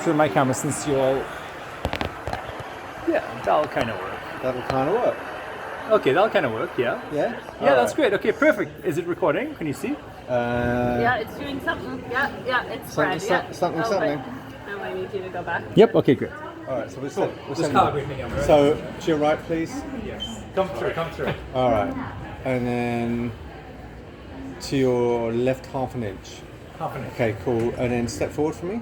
through my camera since you all... Yeah, that'll kind of work. That'll kind of work. Okay, that'll kind of work, yeah. Yeah? Yeah, that's great. Okay, perfect. Is it recording? Can you see? Yeah, it's doing something. Yeah, it's spread. Something. Now I need you to go back. Yep, okay, great. All right, so we'll Just calibrate again, right? So, to your right, please. Yes. Come through. All right. And then to your left half an inch. Half an inch. Okay, cool. And then step forward for me.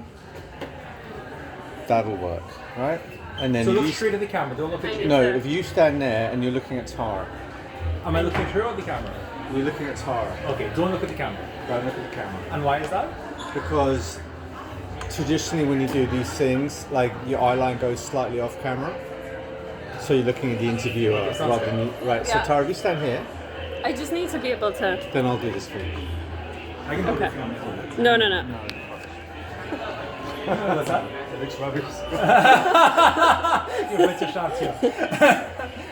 That'll work, right? And then So if look you straight at the camera, don't look at you. No, if you stand there and you're looking at Tara, Am I looking through or the camera? you're looking at Tara. Okay, don't look at the camera. Don't look at the camera. And why is that? Because traditionally when you do these things, like your eye line goes slightly off camera. So you're looking at the interviewer rather than you. Right, so Yeah. Tara, if you stand here, I just need to be able to. then I'll do this for you. I can do Okay. it if you want me to. No. What's that? It looks rubbish. You're British, aren't you?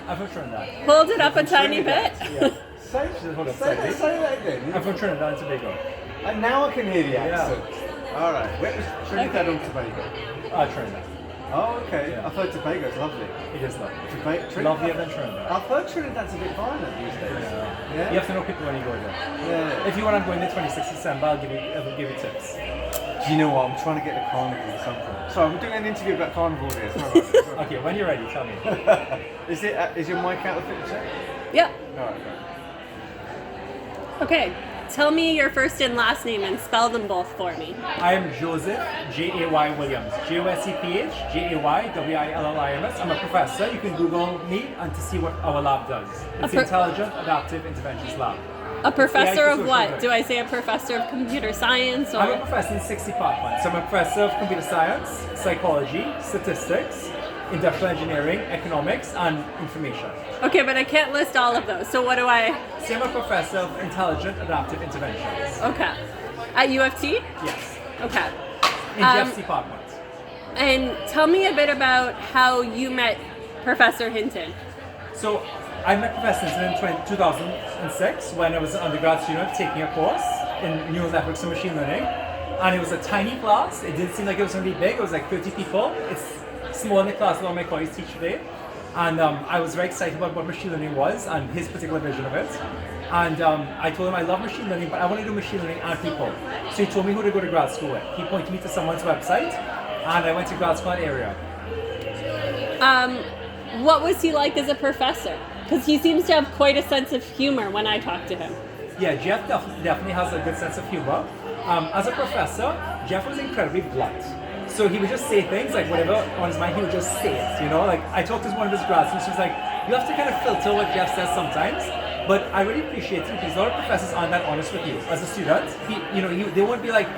I'm from Trinidad. Hold it up a tiny bit. Yeah. Say that again. I'm from Trinidad and Tobago. And now I can hear the Yeah. accent. All right. Where was Trinidad and Tobago? Trinidad. Oh, okay. Yeah. I've heard Tobago's lovely. It is lovely. Trinidad. Lovelier than Trinidad. I've heard Trinidad's a bit violent these days. Yeah. You have to know people when you go there. Yeah. If you want to go in the 26th December, I will give you tips. Do you know what? I'm trying to get a carnival or something. So I'm doing an interview about carnival here. Sorry about this. Okay, when you're ready, tell me. Is your mic out of the picture? Yep. All right. Okay. Tell me your first and last name and spell them both for me. I am Joseph, J-A-Y Williams. J-O-S-E-P-H, J-A-Y-W-I-L-L-I-M-S. I'm a professor. You can Google me and to see what our lab does. It's the Intelligent Adaptive Interventions Lab. A professor Yeah, of social what? work. Do I say a professor of computer science I'm a or? professor in 6 departments. So I'm a professor of computer science, psychology, statistics, industrial engineering, economics, and information. Okay, but I can't list all of those. So what do I? So I'm a professor of intelligent adaptive interventions. Okay. At U of T? Yes. Okay. In Jeff's department. And tell me a bit about how you met Professor Hinton. So I met Professor Hinton in 2006 when I was an undergrad student taking a course in neural networks and machine learning. And it was a tiny class. It didn't seem like it was going to be big. It was like 30 people. It's smaller than the class that all my colleagues teach today. And I was very excited about what machine learning was and his particular vision of it. And I told him I love machine learning, but I want to do machine learning and people. So he told me who to go to grad school with. He pointed me to someone's website, and I went to grad school in that area. What was he like as a professor? Because he seems to have quite a sense of humor when I talk to him. Yeah, Jeff definitely has a good sense of humor. As a professor, Jeff was incredibly blunt. So he would just say things like whatever on his mind, he would just say it, you know? Like I talked to one of his grad students, she was like, you have to kind of filter what Jeff says sometimes, but I really appreciate it because a lot of professors aren't that honest with you. As a student, they won't be like,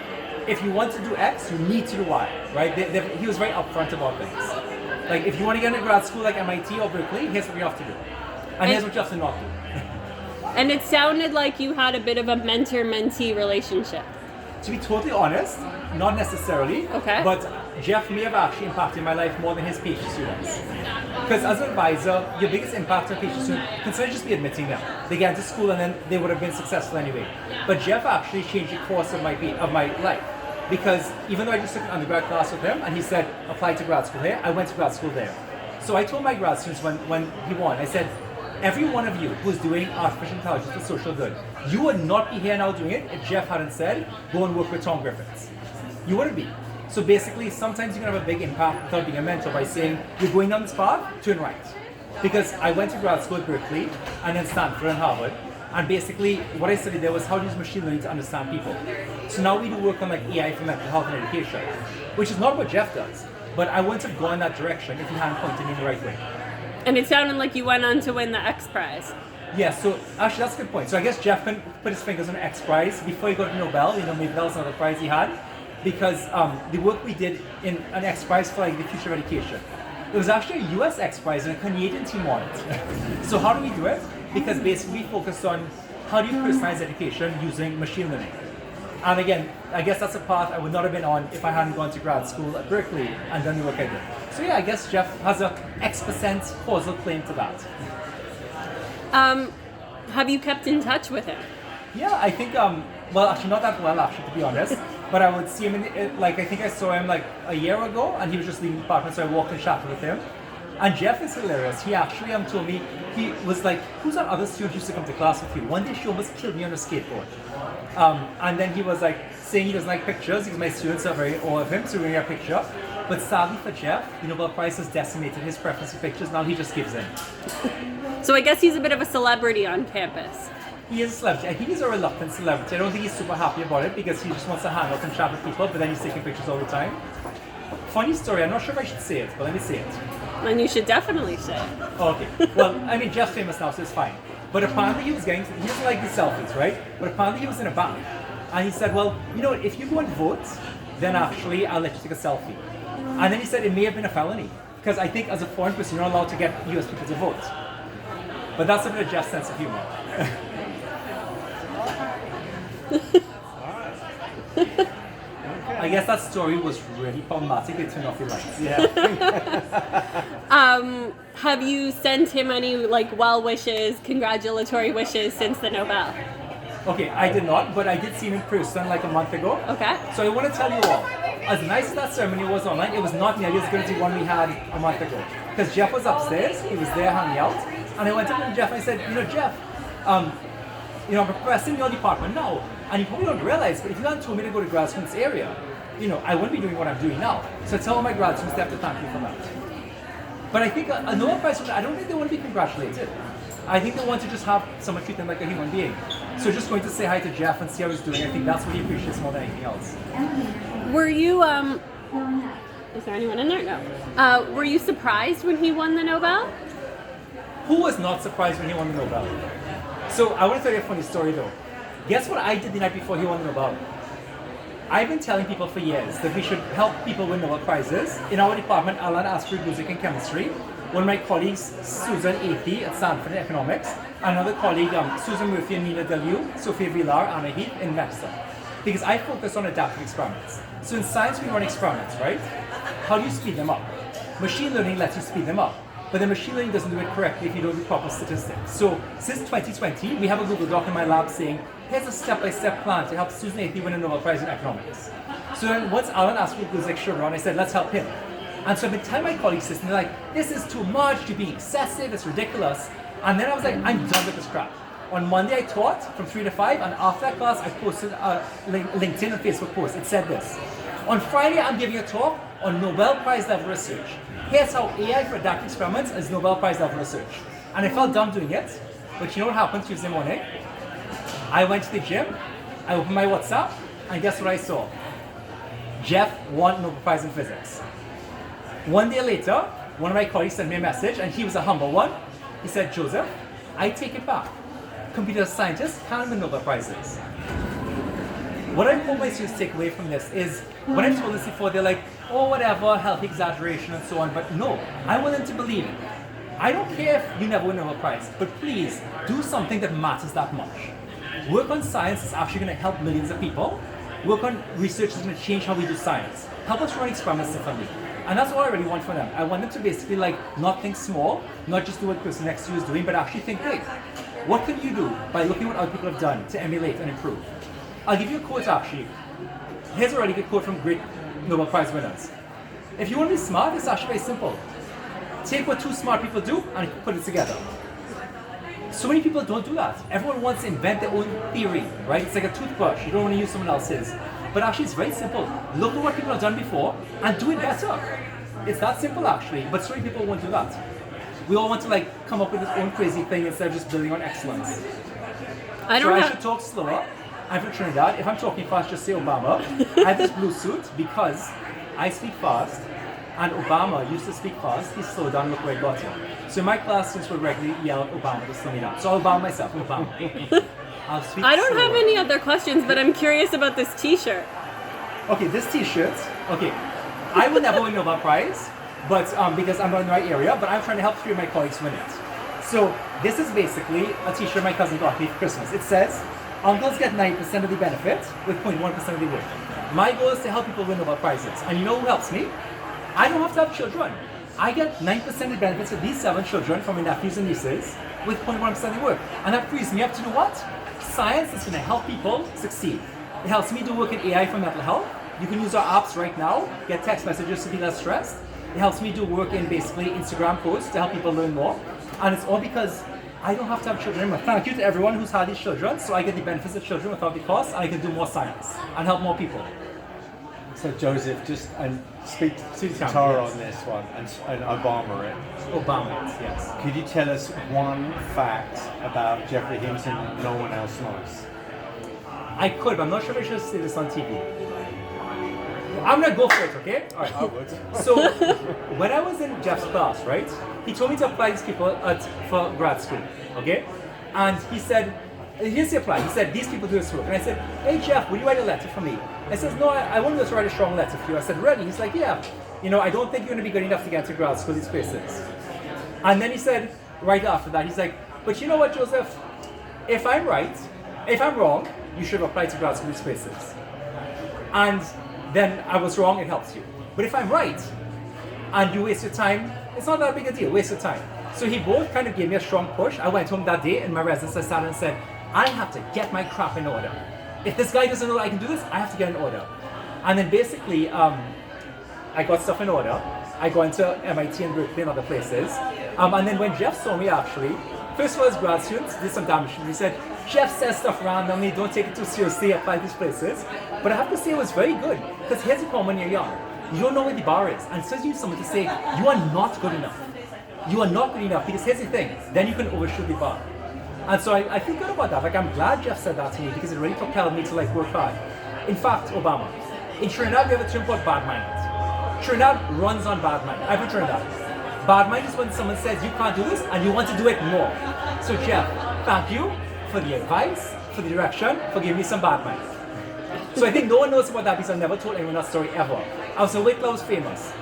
if you want to do X, you need to do Y, right? He was very upfront about things. Like if you want to get into grad school like MIT or Berkeley, here's what you have to do. And here's what you have to not do. And it sounded like you had a bit of a mentor-mentee relationship. To be totally honest, not necessarily. Okay. But Jeff may have actually impacted my life more than his PhD students. Because as an advisor, your biggest impact on PhD students, consider just be admitting them. They get into school and then they would have been successful anyway. But Jeff actually changed the course of my life. Because even though I just took an undergrad class with him and he said, apply to grad school here, I went to grad school there. So I told my grad students when he won, I said, every one of you who's doing artificial intelligence for social good, you would not be here now doing it if Jeff hadn't said, go and work with Tom Griffiths. You wouldn't be. So basically, sometimes you can have a big impact without being a mentor by saying, you're going down this path, turn right. Because I went to grad school at Berkeley and then Stanford and Harvard. And basically, what I studied there was how to use machine learning to understand people. So now we do work on like AI for mental health and education, which is not what Jeff does. But I wouldn't have gone in that direction if he hadn't pointed me in the right way. And it sounded like you went on to win the X Prize. Yeah, so actually that's a good point. So I guess Jeff can put his fingers on the X Prize before he got the Nobel. Maybe that was another prize he had. Because the work we did in an X Prize for like the future of education, it was actually a US X Prize and a Canadian team on it. So how do we do it? Because basically we focus on how do you personalize education using machine learning. And again, I guess that's a path I would not have been on if I hadn't gone to grad school at Berkeley and done the work I did. So yeah, I guess Jeff has a X% causal claim to that. Have you kept in touch with him? Yeah, I think, well, actually not that well, actually, to be honest. But I would see him like, I think I saw him like a year ago, and he was just leaving the apartment, so I walked and chatted with him. And Jeff is hilarious. He actually told me, he was like, who's that other student who used to come to class with you? One day she almost killed me on a skateboard. And then he was like saying he doesn't like pictures because my students are very awe of him, so we're going to get a picture. But sadly for Jeff, the Nobel Prize has decimated his preference for pictures. Now he just gives in. So I guess he's a bit of a celebrity on campus. He is a celebrity. I think he's a reluctant celebrity. I don't think he's super happy about it because he just wants to hang out and chat with people, but then he's taking pictures all the time. Funny story, I'm not sure if I should say it, but let me say it. And you should definitely say it. Okay. Well, I mean, Jeff's famous now, so it's fine. But apparently he doesn't like the selfies, right? But apparently he was in a bank. And he said, well, you know, if you go and vote, then actually I'll let you take a selfie. And then he said it may have been a felony. Because I think as a foreign person, you're not allowed to get US people to vote. But that's a bit of Jeff's sense of humor. I guess that story was really problematic. They turned off the lights. Yeah. Have you sent him any like well wishes, congratulatory wishes since the Nobel? Okay, I did not, but I did see him in person like a month ago. Okay. So I want to tell you all, as nice as that ceremony was online, it was not nearly as good as the one we had a month ago. Because Jeff was upstairs, he was there hanging out, and I went up to Jeff and I said, you know, Jeff, I'm professing in your department now, and you probably don't realize, but if you hadn't told me to go to grad school in this area, you know, I wouldn't be doing what I'm doing now. So I tell all my grad students they have to thank you for that. But I think a Nobel Prize, I don't think they want to be congratulated. I think they want to just have someone treat them like a human being. So just going to say hi to Jeff and see how he's doing, I think that's what he appreciates more than anything else. Were you, is there anyone in there? No. Were you surprised when he won the Nobel? Who was not surprised when he won the Nobel? So I want to tell you a funny story though. Guess what I did the night before he won the Nobel? I've been telling people for years that we should help people win Nobel Prizes. In our department, Alan Astrid Music and Chemistry. One of my colleagues, Susan Athey at Stanford in Economics. Another colleague, Susan Murphy and Nina Deliu, Sophia Villar, Anna Heath in medicine. Because I focus on adaptive experiments. So in science, we run experiments, right? How do you speed them up? Machine learning lets you speed them up. But the machine learning doesn't do it correctly if you don't do proper statistics. So since 2020, we have a Google Doc in my lab saying, here's a step-by-step plan to help Susan Athey win a Nobel Prize in economics. So then once Alan asked me to go showed around, I said, let's help him. And so I've been telling my colleagues this, and they're like, this is too much, you're being excessive, it's ridiculous. And then I was like, I'm done with this crap. On Monday I taught from 3 to 5, and after that class I posted a LinkedIn and Facebook post. It said this. On Friday I'm giving a talk on Nobel Prize level research. Here's how AI for adaptive experiments is Nobel Prize level research. And I felt dumb doing it, but you know what happened Tuesday morning? I went to the gym, I opened my WhatsApp, and guess what I saw? Jeff won Nobel Prize in physics. One day later, one of my colleagues sent me a message, and he was a humble one. He said, Joseph, I take it back. Computer scientists can't win Nobel Prizes. What I hope my students take away from this is, when I've told this before, they're like, oh, whatever, healthy exaggeration and so on, but no, I want them to believe it. I don't care if you never win a Nobel Prize, but please, do something that matters that much. Work on science that's actually going to help millions of people. Work on research that's going to change how we do science. Help us run experiments differently. And that's what I really want for them. I want them to basically not think small, not just do what the person next to you is doing, but actually think big. What can you do by looking at what other people have done to emulate and improve? I'll give you a quote actually. Here's a really good quote from great Nobel Prize winners. If you want to be smart, it's actually very simple. Take what two smart people do and put it together. So many people don't do that. Everyone wants to invent their own theory, right? It's like a toothbrush. You don't want to use someone else's. But actually, it's very simple. Look at what people have done before and do it better. It's that simple, actually. But so many people won't do that. We all want to come up with this own crazy thing instead of just building on excellence. I should talk slower. I'm from Trinidad. If I'm talking fast, just say Obama. I have this blue suit because I speak fast, and Obama used to speak fast. He slowed down. Look where I got him. So in my class, students would regularly yell at Obama to slow me down. So I'll Obama myself. Obama. I'll speak I don't slower. have any other questions, but I'm curious about this T-shirt. Okay, this T-shirt. Okay, I will never win a Nobel Prize, but because I'm not in the right area. But I'm trying to help 3 of my colleagues win it. So this is basically a T-shirt my cousin got me for Christmas. It says, "Uncles get 9% of the benefit with 0.1% of the work." My goal is to help people win Nobel Prizes, and you know who helps me? I don't have to have children. I get 9% of the benefits of these 7 children from my nephews and nieces with 0.1% of the work, and that frees me up to do what? Science is going to help people succeed. It helps me do work in AI for mental health. You can use our apps right now, get text messages to be less stressed. It helps me do work in basically Instagram posts to help people learn more. And it's all because I don't have to have children. Thank you to everyone who's had these children, so I get the benefits of children without the cost, and I can do more science and help more people. So Joseph, just and speak to Yes. Tara on this one and Obama it. Obama, yes. Could you tell us one fact about Jeffrey Hinton that no one else knows? I could, but I'm not sure if I should say this on TV. I'm gonna go for it, okay? All right. I would. So, when I was in Jeff's class, right, he told me to apply these people for grad school, okay? And he said, here's the apply. He said, these people do this work. And I said, hey Jeff, will you write a letter for me? I said, no, I want you to write a strong letter for you. I said, really? He's like, yeah. I don't think you're gonna be good enough to get into grad school, these places. And then he said, right after that, he's like, but you know what, Joseph? If I'm wrong, you should have applied to grad school, these places. And then I was wrong, it helps you. But if I'm right, and you waste your time, it's not that big a deal, waste your time. So he both kind of gave me a strong push. I went home that day in my residence, I sat and said, I have to get my crap in order. If this guy doesn't know that I can do this, I have to get in order. And then basically, I got stuff in order. I got into MIT and Berkeley and other places. And then when Jeff saw me actually, first of all as grad students, did some damage. He said, Jeff says stuff randomly, don't take it too seriously, apply these places. But I have to say it was very good. Because here's the problem when you're young. You don't know where the bar is. And so you need someone to say, you are not good enough. You are not good enough, because here's the thing, then you can overshoot the bar. And so I feel good about that. Like, I'm glad Jeff said that to me, because it really propelled me to like work hard. In fact, Obama, in Trinidad we have a term called bad mind. Trinidad runs on bad mind. I'm from Trinidad. Bad mind is when someone says you can't do this and you want to do it more. So Jeff, thank you for the advice, for the direction, for giving me some bad mind. So I think no one knows about that because I never told anyone that story ever. I was a wait till I was famous.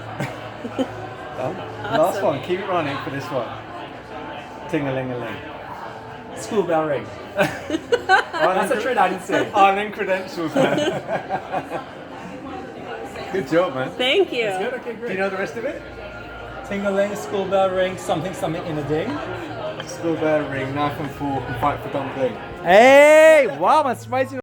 Last one, keep it running for this one. Ting-a-ling-a-ling. School bell ring. That's a trade I didn't say. Island credentials, man. Good job, man. Thank you. It's good, okay, Do great. you know the rest of it? Ting-a-ling, school bell ring, something in a ding. School bell ring, knife and fork, and fight for dumpling. Hey, wow, I'm spicy.